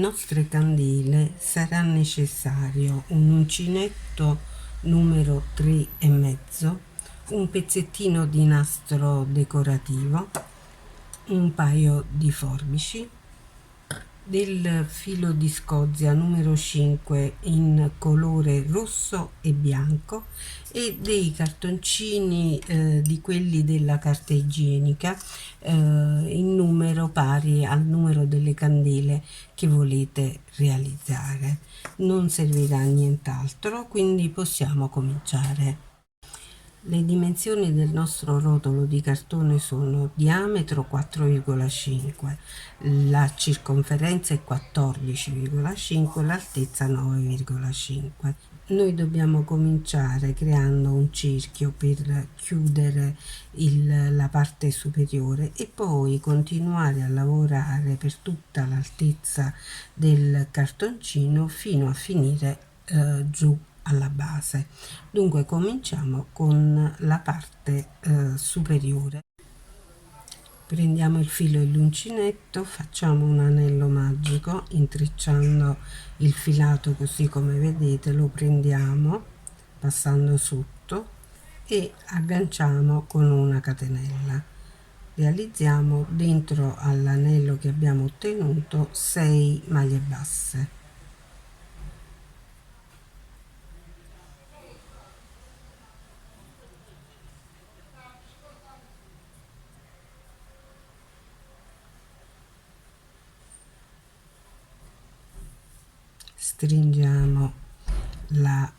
nostre candele sarà necessario un uncinetto numero 3,5, un pezzettino di nastro decorativo, un paio di forbici, del filo di scozia numero 5 in colore rosso e bianco e dei cartoncini di quelli della carta igienica in numero pari al numero delle candele che volete realizzare. Non servirà nient'altro, quindi possiamo cominciare. Le dimensioni del nostro rotolo di cartone sono diametro 4,5, la circonferenza è 14,5, l'altezza 9,5. Noi dobbiamo cominciare creando un cerchio per chiudere la parte superiore e poi continuare a lavorare per tutta l'altezza del cartoncino fino a finire giù alla base. Dunque cominciamo con la parte superiore. Prendiamo il filo e l'uncinetto, facciamo un anello magico intrecciando il filato così come vedete, lo prendiamo passando sotto e agganciamo con una catenella. Realizziamo dentro all'anello che abbiamo ottenuto 6 maglie basse. Stringiamo la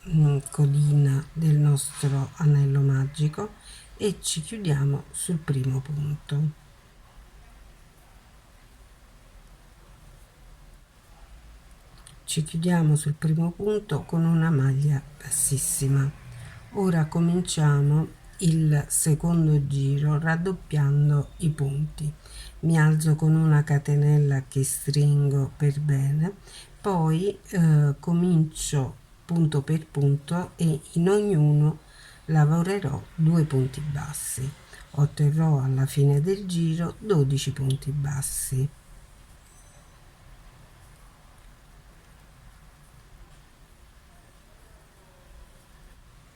codina del nostro anello magico e ci chiudiamo sul primo punto. Ci chiudiamo sul primo punto con una maglia bassissima. Ora cominciamo il secondo giro raddoppiando i punti. Mi alzo con una catenella che stringo per bene, poi comincio punto per punto e in ognuno lavorerò 2 punti bassi. Otterrò alla fine del giro 12 punti bassi.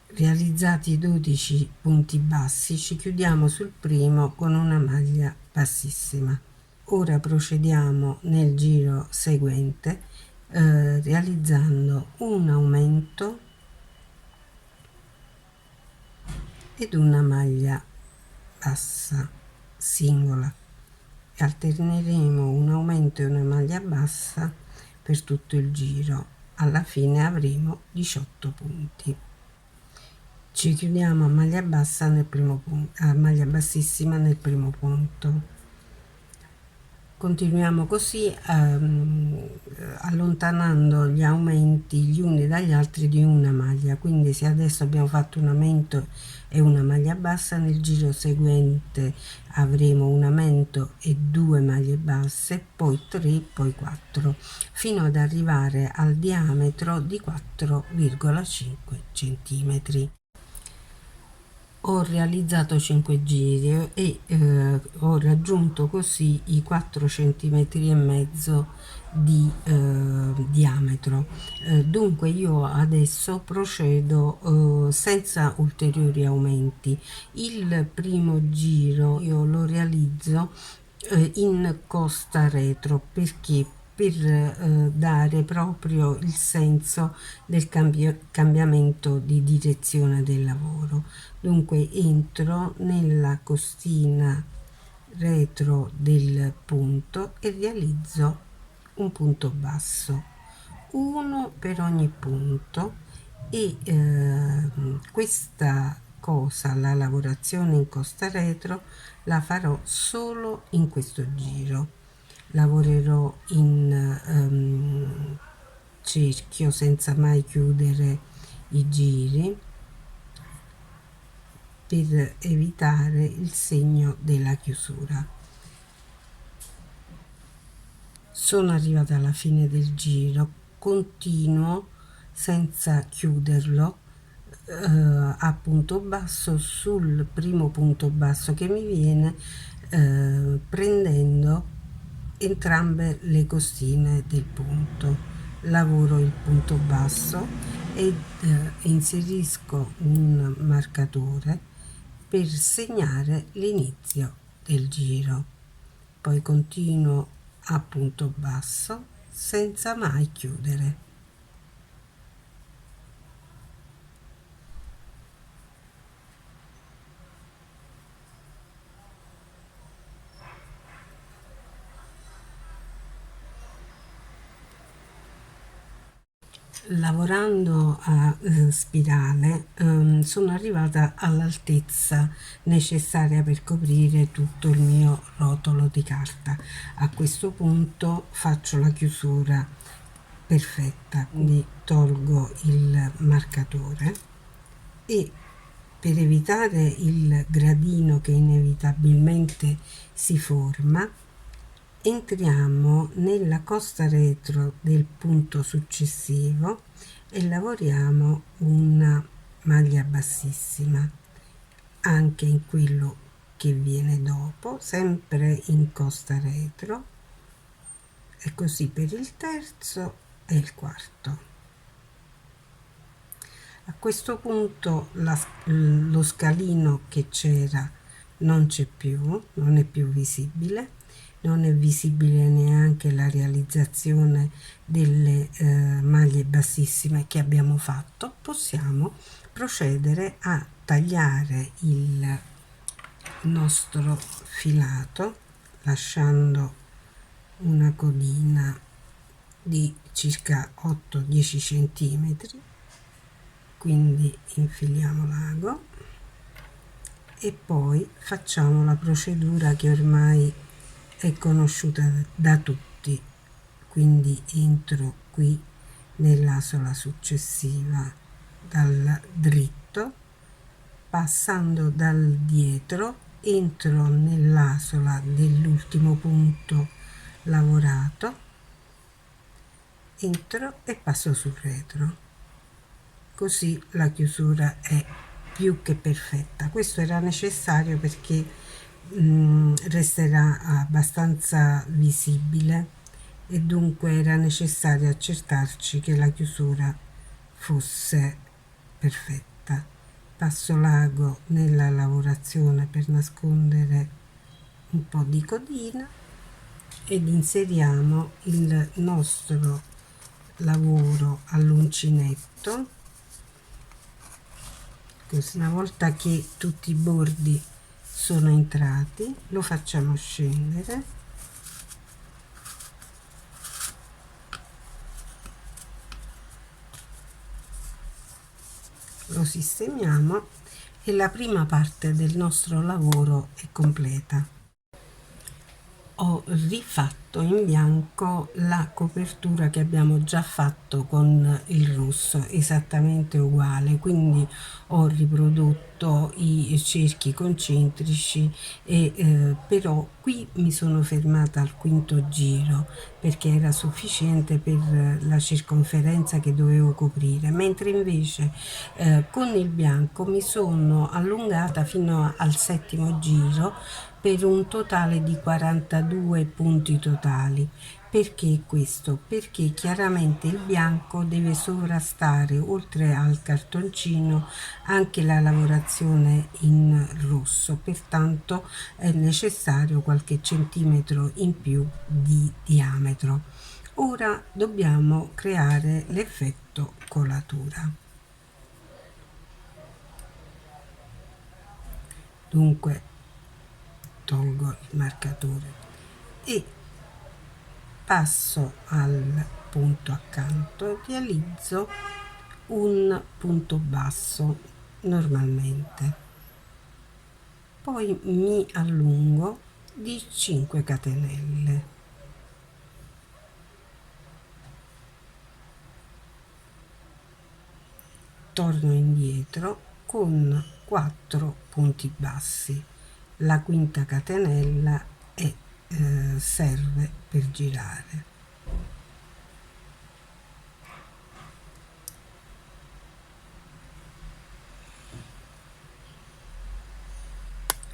Realizzati i 12 punti bassi, ci chiudiamo sul primo con una maglia bassissima. Ora procediamo nel giro seguente realizzando un aumento ed una maglia bassa singola. Alterneremo un aumento e una maglia bassa per tutto il giro. Alla fine avremo 18 punti. Ci chiudiamo a maglia bassa nel primo punto, a maglia bassissima nel primo punto. Continuiamo così allontanando gli aumenti gli uni dagli altri di una maglia. Quindi se adesso abbiamo fatto un aumento e una maglia bassa, nel giro seguente avremo un aumento e 2 maglie basse, poi 3, poi 4, fino ad arrivare al diametro di 4,5 centimetri. Ho realizzato 5 giri e ho raggiunto così i 4 centimetri e mezzo di diametro. Dunque io adesso procedo senza ulteriori aumenti. Il primo giro io lo realizzo in costa retro perché per dare proprio il senso del cambiamento di direzione del lavoro. Dunque entro nella costina retro del punto e realizzo un punto basso, uno per ogni punto, e questa cosa, la lavorazione in costa retro, la farò solo in questo giro. Lavorerò in cerchio senza mai chiudere i giri per evitare il segno della chiusura. Sono arrivata alla fine del giro, continuo senza chiuderlo a punto basso sul primo punto basso che mi viene, prendendo entrambe le costine del punto, lavoro il punto basso e inserisco un marcatore per segnare l'inizio del giro, poi continuo a punto basso senza mai chiudere. Lavorando a spirale sono arrivata all'altezza necessaria per coprire tutto il mio rotolo di carta. A questo punto faccio la chiusura perfetta, quindi tolgo il marcatore e per evitare il gradino che inevitabilmente si forma, entriamo nella costa retro del punto successivo e lavoriamo una maglia bassissima anche in quello che viene dopo, sempre in costa retro, e così per il terzo e il quarto. A questo punto lo scalino che c'era non c'è più, non è più visibile, non è visibile neanche la realizzazione delle maglie bassissime che abbiamo fatto. Possiamo procedere a tagliare il nostro filato lasciando una codina di circa 8-10 centimetri, quindi infiliamo l'ago e poi facciamo la procedura che ormai è conosciuta da tutti, quindi entro qui nell'asola successiva dal dritto, passando dal dietro entro nell'asola dell'ultimo punto lavorato, entro e passo sul retro, così la chiusura è più che perfetta. Questo era necessario perché resterà abbastanza visibile e dunque era necessario accertarci che la chiusura fosse perfetta. Passo l'ago nella lavorazione per nascondere un po' di codina ed inseriamo il nostro lavoro all'uncinetto, così una volta che tutti i bordi sono entrati lo facciamo scendere lo sistemiamo e la prima parte del nostro lavoro è completa. Ho rifatto in bianco la copertura che abbiamo già fatto con il rosso, esattamente uguale, quindi ho riprodotto i cerchi concentrici e però qui mi sono fermata al quinto giro perché era sufficiente per la circonferenza che dovevo coprire, mentre invece con il bianco mi sono allungata fino al settimo giro per un totale di 42 punti totali. Perché questo? Perché chiaramente il bianco deve sovrastare, oltre al cartoncino, anche la lavorazione in rosso, pertanto è necessario qualche centimetro in più di diametro. Ora dobbiamo creare l'effetto colatura. Dunque tolgo il marcatore e passo al punto accanto e realizzo un punto basso normalmente, poi mi allungo di 5 catenelle, torno indietro con 4 punti bassi, la quinta catenella è serve per girare.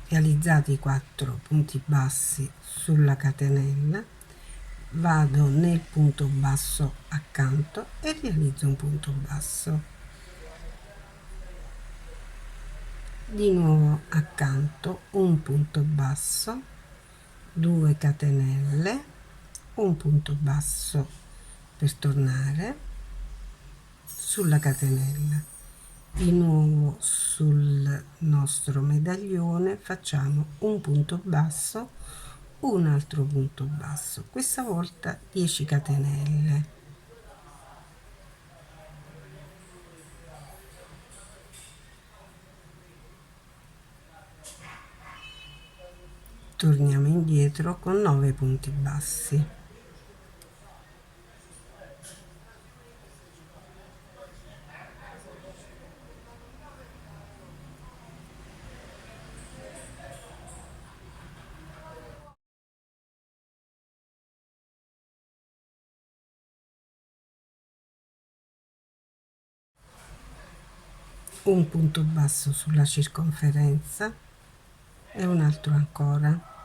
Realizzati i 4 punti bassi sulla catenella, vado nel punto basso accanto e realizzo un punto basso. Di nuovo accanto un punto basso, 2 catenelle, un punto basso per tornare sulla catenella. Di nuovo sul nostro medaglione facciamo un punto basso, un altro punto basso, questa volta 10 catenelle. Torniamo indietro con 9 punti bassi. Un punto basso sulla circonferenza e un altro ancora.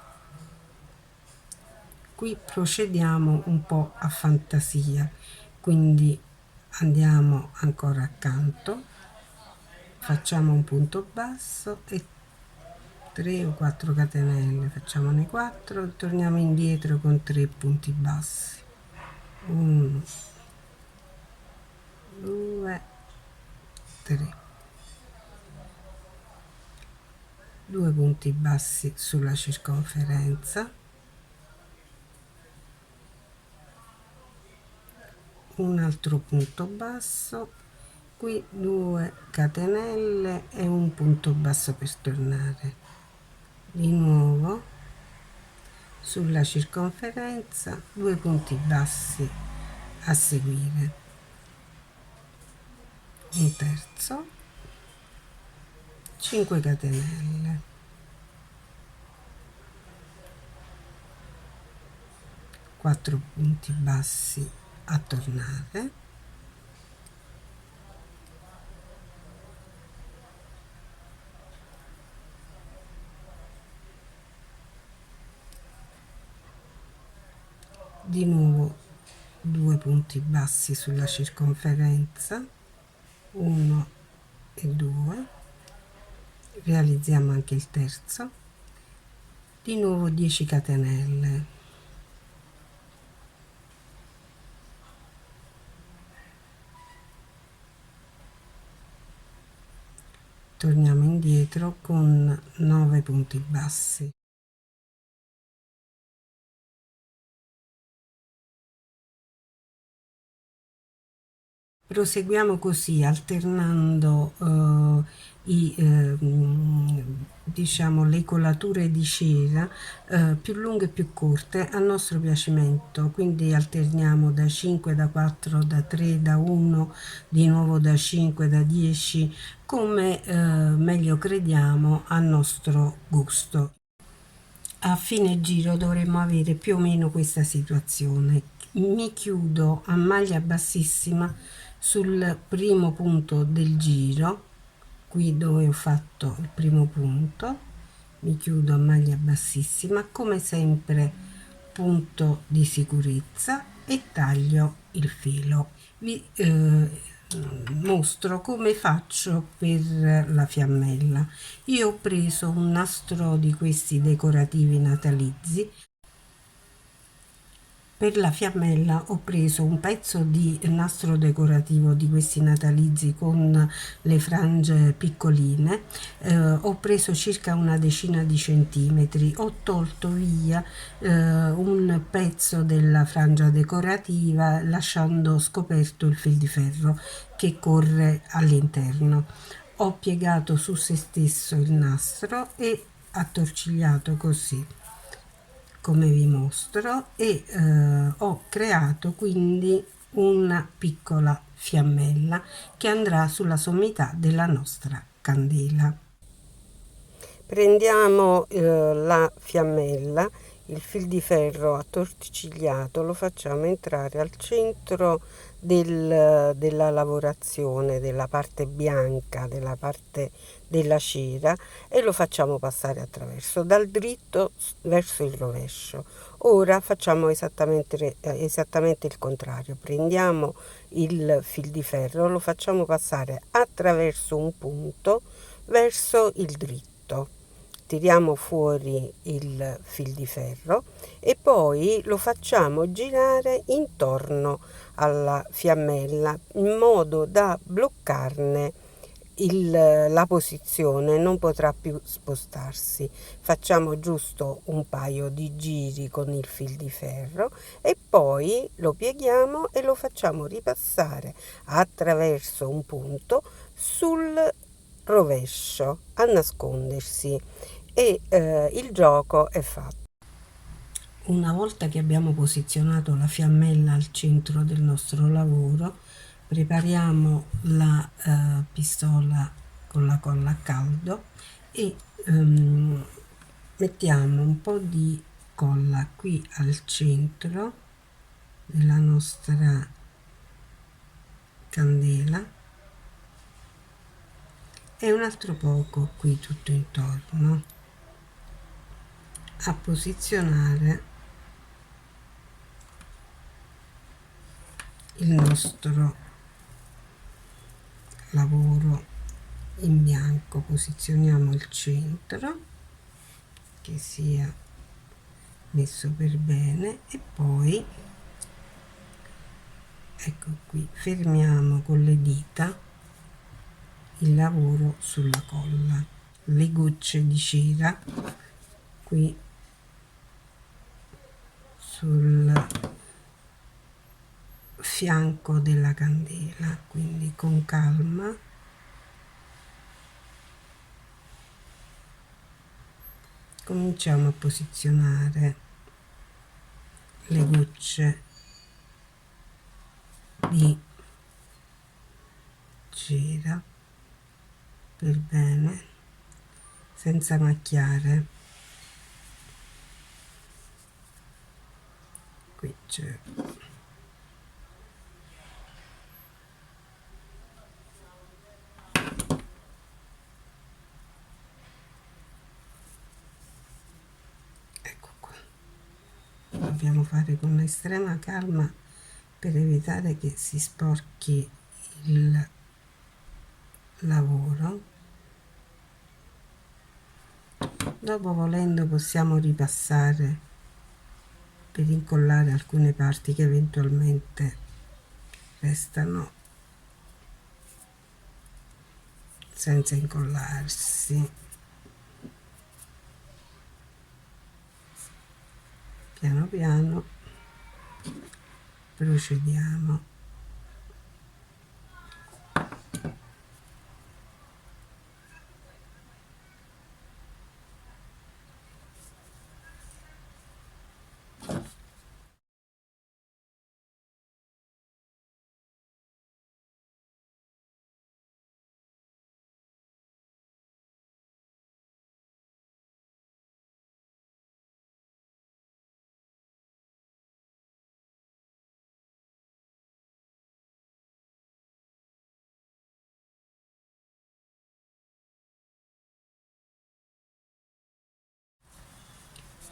Qui procediamo un po' a fantasia, quindi andiamo ancora accanto, facciamo un punto basso e 3 o 4 catenelle, facciamone 4 e torniamo indietro con 3 punti bassi, 1, 2, 3, 2 punti bassi sulla circonferenza, un altro punto basso, qui 2 catenelle e un punto basso per tornare. Di nuovo sulla circonferenza 2 punti bassi a seguire, un terzo, 5 catenelle, 4 punti bassi a tornare, di nuovo 2 punti bassi sulla circonferenza, 1 e 2, realizziamo anche il terzo, di nuovo 10 catenelle, torniamo indietro con 9 punti bassi. Proseguiamo così alternando diciamo le colature di cera più lunghe e più corte a nostro piacimento, quindi alterniamo da 5, da 4, da 3, da 1, di nuovo da 5, da 10, come meglio crediamo a nostro gusto. A fine giro dovremmo avere più o meno questa situazione. Mi chiudo a maglia bassissima sul primo punto del giro, qui dove ho fatto il primo punto, mi chiudo a maglia bassissima, come sempre punto di sicurezza e taglio il filo. Vi mostro come faccio per la fiammella. Io ho preso un nastro di questi decorativi natalizi. Per la fiammella ho preso un pezzo di nastro decorativo di questi natalizi con le frange piccoline, ho preso circa una decina di centimetri, ho tolto via un pezzo della frangia decorativa lasciando scoperto il fil di ferro che corre all'interno. Ho piegato su se stesso il nastro e attorcigliato così come vi mostro e ho creato quindi una piccola fiammella che andrà sulla sommità della nostra candela. Prendiamo la fiammella, il fil di ferro attorcigliato, lo facciamo entrare al centro della lavorazione, della parte bianca, della parte della cera, e lo facciamo passare attraverso dal dritto verso il rovescio. Ora facciamo esattamente il contrario, prendiamo il fil di ferro, lo facciamo passare attraverso un punto verso il dritto, tiriamo fuori il fil di ferro e poi lo facciamo girare intorno alla fiammella in modo da bloccarne la posizione, non potrà più spostarsi. Facciamo giusto un paio di giri con il fil di ferro e poi lo pieghiamo e lo facciamo ripassare attraverso un punto sul rovescio a nascondersi e il gioco è fatto. Una volta che abbiamo posizionato la fiammella al centro del nostro lavoro, prepariamo la pistola con la colla a caldo e mettiamo un po' di colla qui al centro della nostra candela e un altro poco qui tutto intorno a posizionare il nostro lavoro in bianco. Posizioniamo il centro che sia messo per bene e poi ecco qui fermiamo con le dita il lavoro sulla colla, le gocce di cera qui sul fianco della candela, quindi con calma cominciamo a posizionare le gocce di cera per bene senza macchiare. Qui c'è dobbiamo fare con estrema calma per evitare che si sporchi il lavoro. Dopo, volendo, possiamo ripassare per incollare alcune parti che eventualmente restano senza incollarsi. Piano piano procediamo.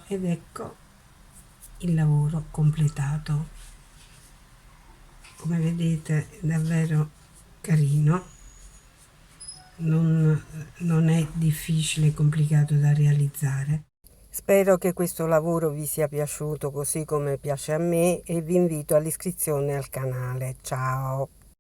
Ed ecco il lavoro completato. Come vedete è davvero carino, non è difficile e complicato da realizzare. Spero che questo lavoro vi sia piaciuto così come piace a me e vi invito all'iscrizione al canale. Ciao!